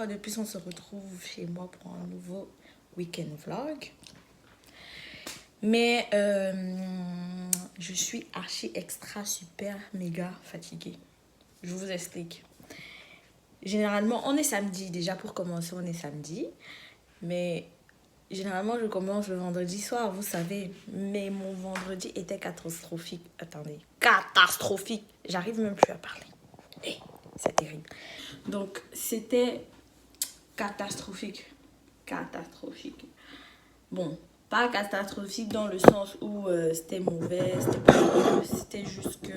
fois de plus, on se retrouve chez moi pour un nouveau week-end vlog. Mais je suis archi extra super méga fatiguée. Je vous explique. Généralement, on est samedi. Déjà pour commencer, on est samedi. Mais généralement, je commence le vendredi soir, vous savez. Mais mon vendredi était catastrophique. Attendez, catastrophique. J'arrive même plus à parler. C'est terrible. Donc, c'était catastrophique. Catastrophique. Bon, pas catastrophique dans le sens où c'était mauvais, c'était juste que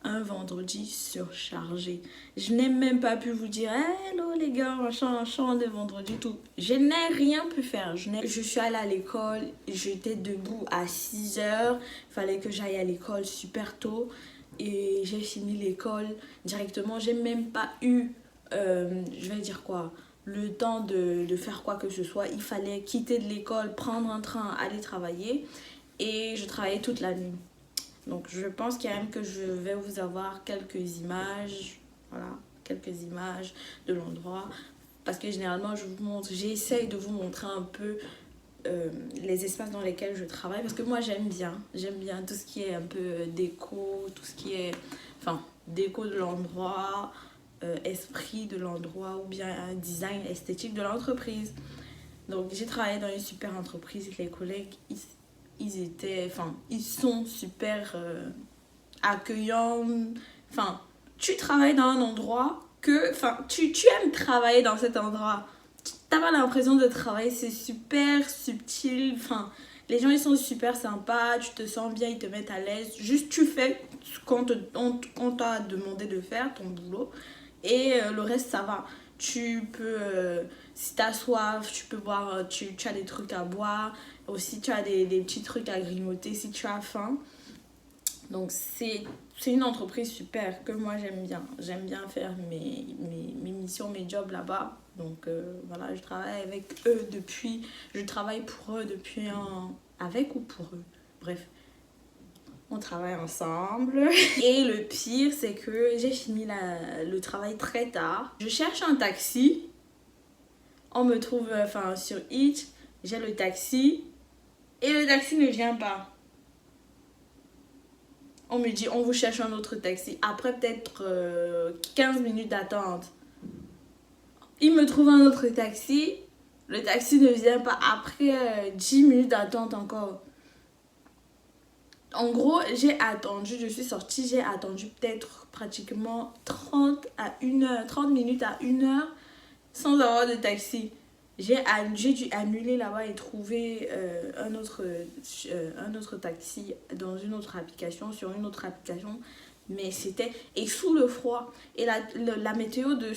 un vendredi surchargé. Je n'ai même pas pu vous dire hello les gars, machin de vendredi tout. Je n'ai rien pu faire. Je suis allée à l'école, j'étais debout à 6 heures. Il fallait que j'aille à l'école super tôt. Et j'ai fini l'école directement. J'ai même pas eu, je vais dire quoi, le temps de faire quoi que ce soit. Il fallait quitter de l'école, prendre un train, aller travailler. Et je travaillais toute la nuit. Donc je pense quand même que je vais vous avoir quelques images, voilà, quelques images de l'endroit. Parce que généralement, j'essaye de vous montrer un peu les espaces dans lesquels je travaille. Parce que moi, j'aime bien tout ce qui est un peu déco, tout ce qui est, enfin, déco de l'endroit, esprit de l'endroit ou bien un design esthétique de l'entreprise. Donc j'ai travaillé dans une super entreprise, les collègues, ils sont super accueillants. Enfin, tu travailles dans un endroit tu aimes travailler dans cet endroit. T'as pas l'impression de travailler, c'est super subtil. Enfin, les gens ils sont super sympas, tu te sens bien, ils te mettent à l'aise. Juste tu fais ce qu'on t'a demandé de faire, ton boulot. Et le reste ça va. Tu peux, si t'as soif, tu peux boire, tu as des trucs à boire. Aussi tu as des petits trucs à grignoter si tu as faim. Donc c'est une entreprise super que moi j'aime bien. J'aime bien faire mes missions, mes jobs là-bas. Donc voilà, je travaille avec eux depuis... Je travaille pour eux depuis avec ou pour eux. Bref, on travaille ensemble. Et le pire, c'est que j'ai fini le travail très tard. Je cherche un taxi. On me trouve sur Hitch. J'ai le taxi. Et le taxi ne vient pas. On me dit, on vous cherche un autre taxi. Après peut-être 15 minutes d'attente. Il me trouve un autre taxi. Le taxi ne vient pas. Après 10 minutes d'attente encore. En gros, j'ai attendu, je suis sortie, j'ai attendu peut-être pratiquement 30 minutes à 1 heure sans avoir de taxi. J'ai dû annuler là-bas et trouver un autre taxi dans une autre application, sur une autre application. Mais c'était... Et sous le froid. Et la météo de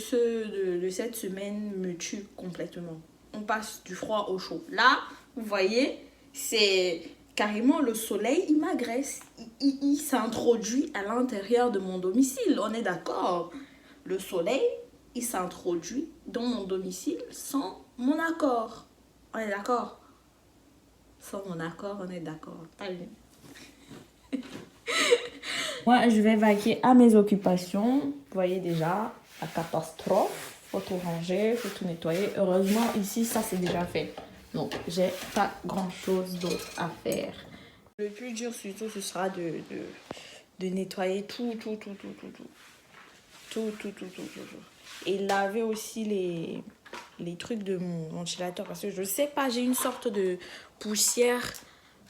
cette semaine me tue complètement. On passe du froid au chaud. Là, vous voyez, c'est carrément le soleil, il m'agresse. Il s'introduit à l'intérieur de mon domicile. On est d'accord. Le soleil, il s'introduit dans mon domicile sans mon accord. On est d'accord? Sans mon accord, on est d'accord. Allez. Moi, je vais vaquer à mes occupations. Vous voyez déjà, la catastrophe. Faut tout ranger, faut tout nettoyer. Heureusement, ici, ça c'est déjà fait. Donc, j'ai pas grand chose d'autre à faire. Le plus dur, surtout, ce sera de nettoyer tout. Et laver aussi les trucs de mon ventilateur. Parce que je sais pas, j'ai une sorte de poussière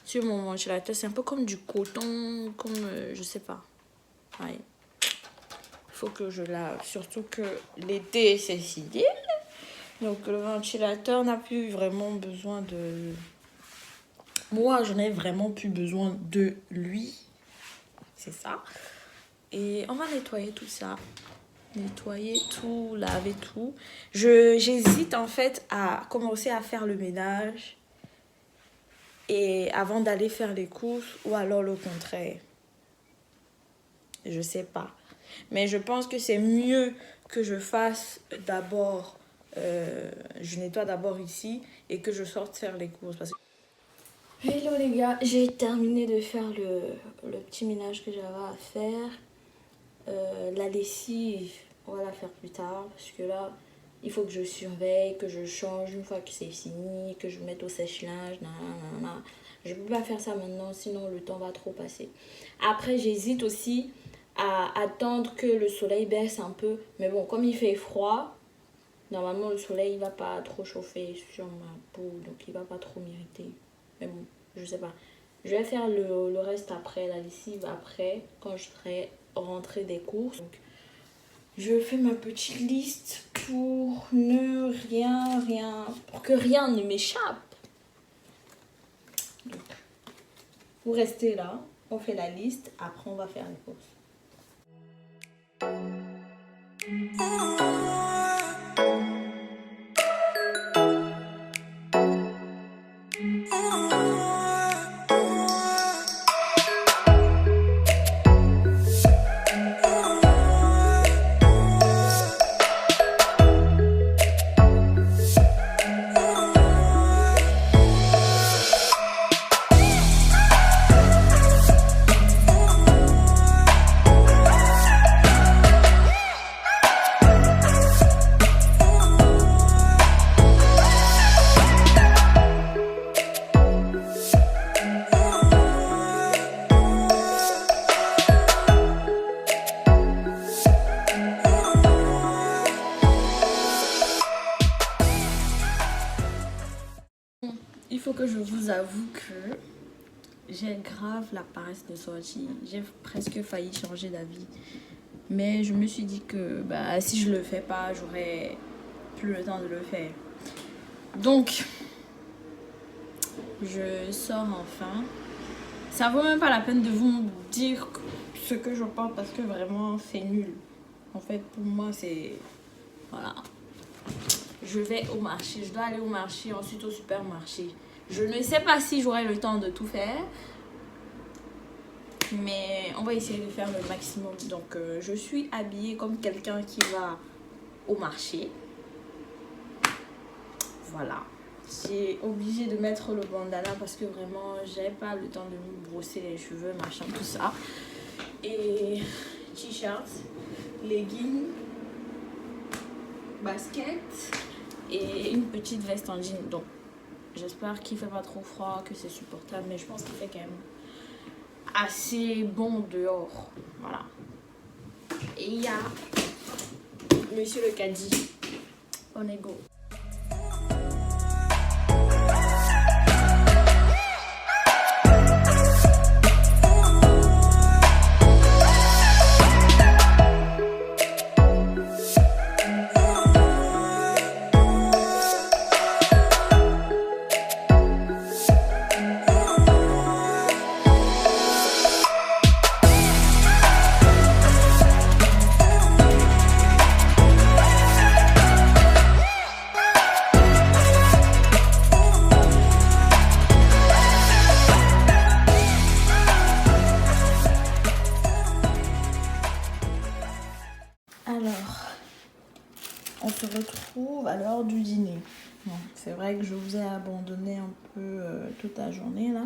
sur mon ventilateur. C'est un peu comme du coton, comme je sais pas. Ouais. Faut que je lave. Surtout que l'été, c'est civil. Donc le ventilateur n'a plus vraiment besoin de... Moi, je n'ai vraiment plus besoin de lui. C'est ça. Et on va nettoyer tout ça. Nettoyer tout, laver tout. J'hésite en fait à commencer à faire le ménage et avant d'aller faire les courses ou alors le contraire. Je sais pas. Mais je pense que c'est mieux que je fasse d'abord, je nettoie d'abord ici et que je sorte faire les courses. Parce que... Hello les gars, j'ai terminé de faire le petit ménage que j'avais à faire. La lessive, on va la faire plus tard parce que là, il faut que je surveille, que je change une fois que c'est fini, que je mette au sèche-linge. Nanana. Je peux pas faire ça maintenant, sinon le temps va trop passer. Après, j'hésite aussi à attendre que le soleil baisse un peu. Mais bon, comme il fait froid, normalement le soleil il va pas trop chauffer sur ma peau, donc il va pas trop m'irriter. Mais bon, je sais pas. Je vais faire le reste après, la lessive après, quand je serai rentrée des courses. Donc, je fais ma petite liste pour ne pour que rien ne m'échappe. Donc, vous restez là, on fait la liste, après on va faire les courses. Il faut que je vous avoue que j'ai grave la paresse de sortir. J'ai presque failli changer d'avis. Mais je me suis dit que si je le fais pas, j'aurai plus le temps de le faire. Donc, je sors enfin. Ça vaut même pas la peine de vous dire ce que je pense parce que vraiment c'est nul. En fait, pour moi, c'est... Voilà. Je vais au marché. Je dois aller au marché, ensuite au supermarché. Je ne sais pas si j'aurai le temps de tout faire. Mais on va essayer de faire le maximum. Donc, je suis habillée comme quelqu'un qui va au marché. Voilà. J'ai obligé de mettre le bandana parce que vraiment, j'avais pas le temps de me brosser les cheveux, machin, tout ça. Et t-shirt, leggings, basket et une petite veste en jean. Donc, j'espère qu'il fait pas trop froid, que c'est supportable. Mais je pense qu'il fait quand même assez bon dehors. Voilà. Et il y a Monsieur le caddie. On est go. Alors, on se retrouve à l'heure du dîner. Bon, c'est vrai que je vous ai abandonné un peu toute la journée là.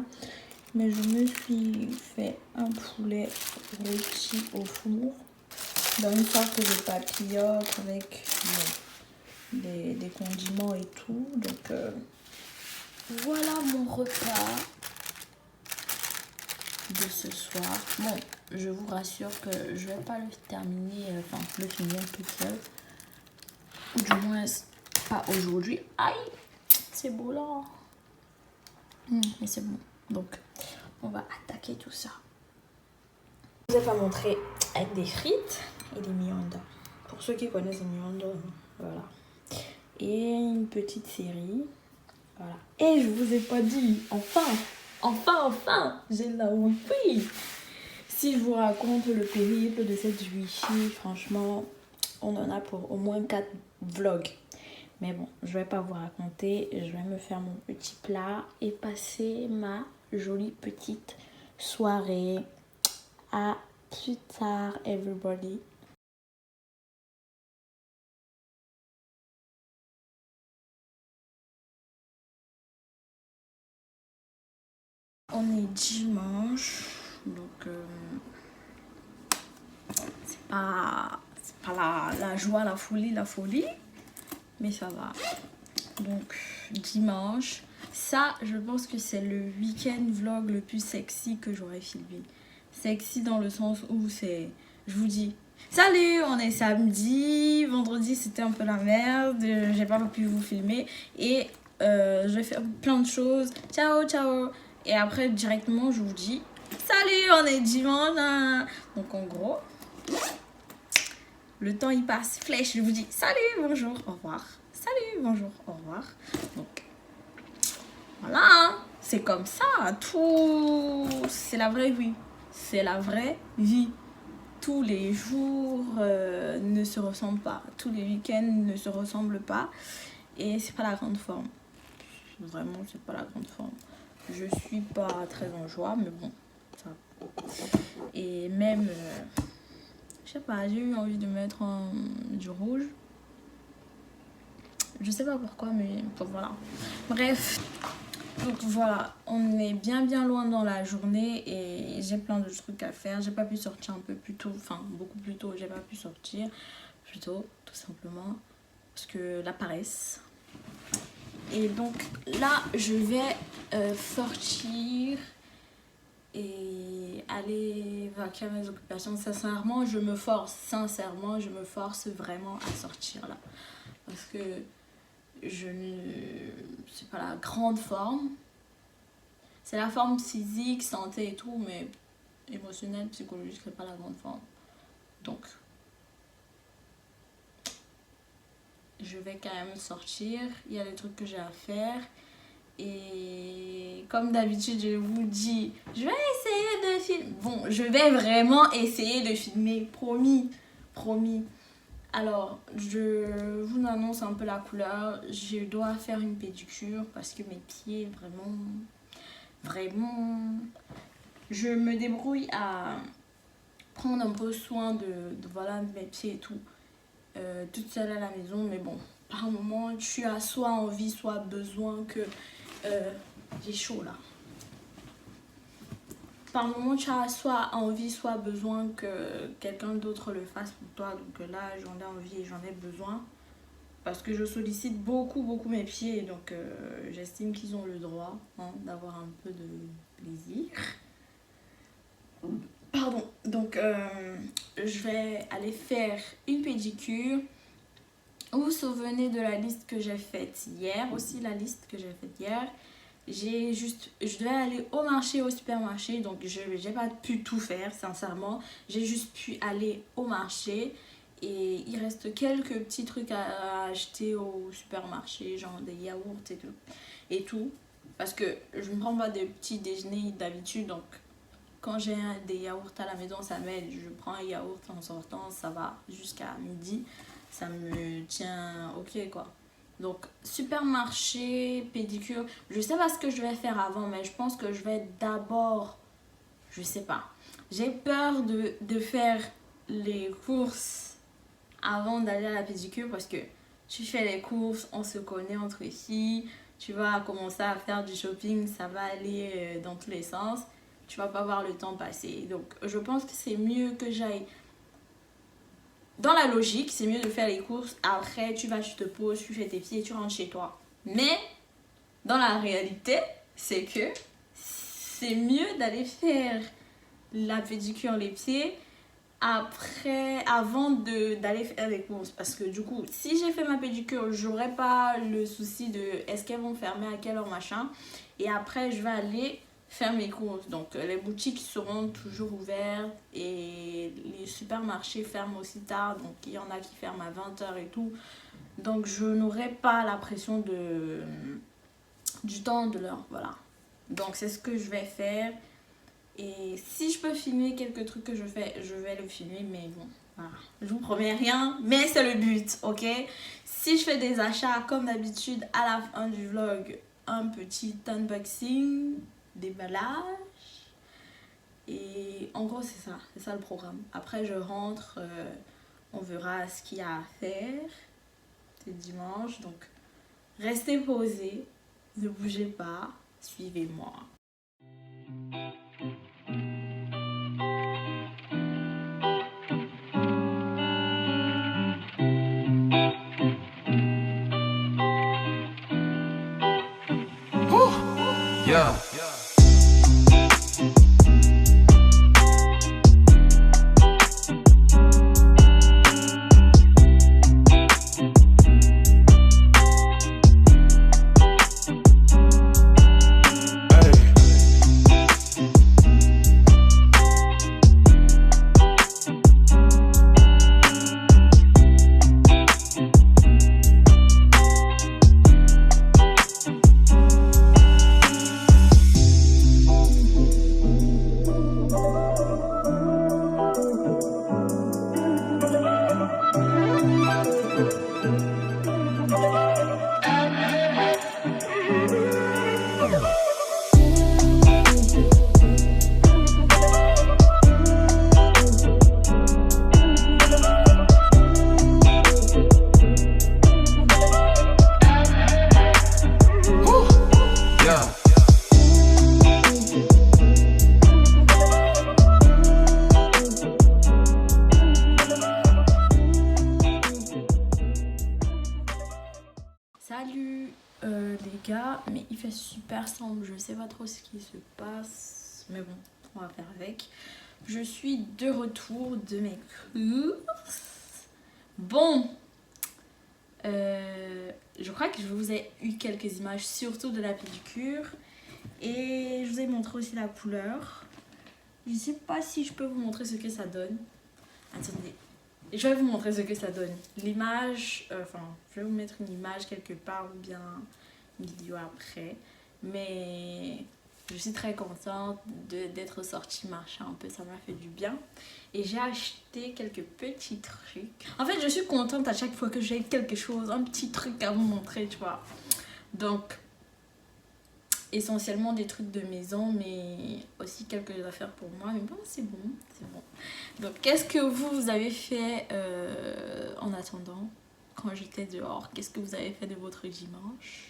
Mais je me suis fait un poulet rôti au four dans une sorte de papillote avec des condiments et tout. Donc voilà mon repas de ce soir. Bon, je vous rassure que je vais pas le terminer, le finir toute seule. Ou du moins pas aujourd'hui. Aïe, c'est beau là. Mais c'est bon. Donc on va attaquer tout ça. Je vous ai pas montré avec des frites et des mianda. Pour ceux qui connaissent les mianda, voilà. Et une petite série. Voilà. Et je vous ai pas dit, enfin, j'ai la Wi-Fi. Si je vous raconte le périple de cette Wi-Fi, franchement, on en a pour au moins 4 vlogs. Mais bon, je vais pas vous raconter. Je vais me faire mon petit plat et passer ma jolie petite soirée. À plus tard, everybody. On est dimanche, donc c'est c'est pas la joie, la folie, mais ça va. Donc dimanche, ça je pense que c'est le week-end vlog le plus sexy que j'aurais filmé. Sexy dans le sens où c'est, je vous dis, salut, on est samedi, vendredi c'était un peu la merde, j'ai pas pu vous filmer et je vais faire plein de choses, ciao ciao, et après directement je vous dis, salut, on est dimanche, hein. Donc en gros, le temps il passe, flèche, je vous dis, salut, bonjour, au revoir, salut, bonjour, au revoir, donc voilà, hein. C'est comme ça, tout, c'est la vraie vie, c'est la vraie vie. Tous les jours ne se ressemblent pas, tous les week-ends ne se ressemblent pas et c'est pas la grande forme. Vraiment, c'est pas la grande forme. Je suis pas très en joie, mais bon, ça va. Et même, je sais pas, j'ai eu envie de mettre du rouge. Je sais pas pourquoi, mais bon, voilà. Bref. Donc voilà, on est bien loin dans la journée et j'ai plein de trucs à faire. J'ai pas pu sortir un peu plus tôt, enfin beaucoup plus tôt, j'ai pas pu sortir plus tôt, tout simplement, parce que la paresse. Et donc là, je vais sortir et aller vaquer à mes occupations. Sincèrement, je me force vraiment à sortir là. Parce que c'est pas la grande forme. C'est la forme physique, santé et tout, mais émotionnelle, psychologique, c'est pas la grande forme. Donc, je vais quand même sortir. Il y a des trucs que j'ai à faire. Et comme d'habitude, je vous dis, je vais essayer de filmer. Bon, je vais vraiment essayer de filmer, promis. Alors, je vous annonce un peu la couleur. Je dois faire une pédicure parce que mes pieds, vraiment, je me débrouille à prendre un peu soin de mes pieds et tout, toute seule à la maison. Mais bon, par moment, tu as soit envie, soit besoin que... j'ai chaud là. Par moment, tu as soit envie, soit besoin que quelqu'un d'autre le fasse pour toi. Donc là, j'en ai envie et j'en ai besoin. Parce que je sollicite beaucoup mes pieds. Donc j'estime qu'ils ont le droit d'avoir un peu de plaisir. Pardon. Donc je vais aller faire une pédicure. Vous vous souvenez de la liste que j'ai faite hier. Aussi la liste que j'ai faite hier. Je devais aller au marché, au supermarché, donc je n'ai pas pu tout faire, sincèrement. J'ai juste pu aller au marché et il reste quelques petits trucs à acheter au supermarché, genre des yaourts et tout. Parce que je ne prends pas de petits déjeuners d'habitude, donc quand j'ai des yaourts à la maison, ça m'aide. Je prends un yaourt en sortant, ça va jusqu'à midi, ça me tient ok quoi. Donc, supermarché, pédicure. Je sais pas ce que je vais faire avant, mais je pense que je vais d'abord... Je sais pas. J'ai peur de faire les courses avant d'aller à la pédicure parce que tu fais les courses, on se connaît entre filles. Tu vas commencer à faire du shopping, ça va aller dans tous les sens. Tu vas pas voir le temps passer. Donc, je pense que c'est mieux que j'aille... Dans la logique, c'est mieux de faire les courses. Après, tu te poses, tu fais tes pieds et tu rentres chez toi. Mais, dans la réalité, c'est que c'est mieux d'aller faire la pédicure, les pieds, avant d'aller faire les courses. Parce que du coup, si j'ai fait ma pédicure, j'aurai pas le souci de est-ce qu'elles vont fermer à quelle heure, machin. Et après, je vais aller faire mes courses. Donc les boutiques seront toujours ouvertes et les supermarchés ferment aussi tard. Donc il y en a qui ferment à 20h et tout. Donc je n'aurai pas la pression du temps de l'heure. Voilà. Donc c'est ce que je vais faire. Et si je peux filmer quelques trucs que je fais, je vais le filmer. Mais bon, voilà. Je vous promets rien, mais c'est le but, ok? Si je fais des achats, comme d'habitude, à la fin du vlog, un petit unboxing, déballage. Et en gros, c'est ça le programme. Après, je rentre, on verra ce qu'il y a à faire. C'est dimanche, donc restez posés, ne bougez pas, suivez-moi. Yeah. Salut les gars, mais il fait super sombre, je sais pas trop ce qui se passe, mais bon, on va faire avec. Je suis de retour de mes courses. Bon, je crois que je vous ai eu quelques images, surtout de la pédicure, et je vous ai montré aussi la couleur. Je sais pas si je peux vous montrer ce que ça donne. Attendez. Je vais vous montrer ce que ça donne. L'image, je vais vous mettre une image quelque part ou bien une vidéo après. Mais je suis très contente d'être sortie marcher un peu, ça m'a fait du bien. Et j'ai acheté quelques petits trucs. En fait, je suis contente à chaque fois que j'ai quelque chose, un petit truc à vous montrer, tu vois. Donc, essentiellement des trucs de maison, mais aussi quelques affaires pour moi. Mais bon, c'est bon, c'est bon. Donc, qu'est-ce que vous avez fait en attendant, quand j'étais dehors? Qu'est-ce que vous avez fait de votre dimanche?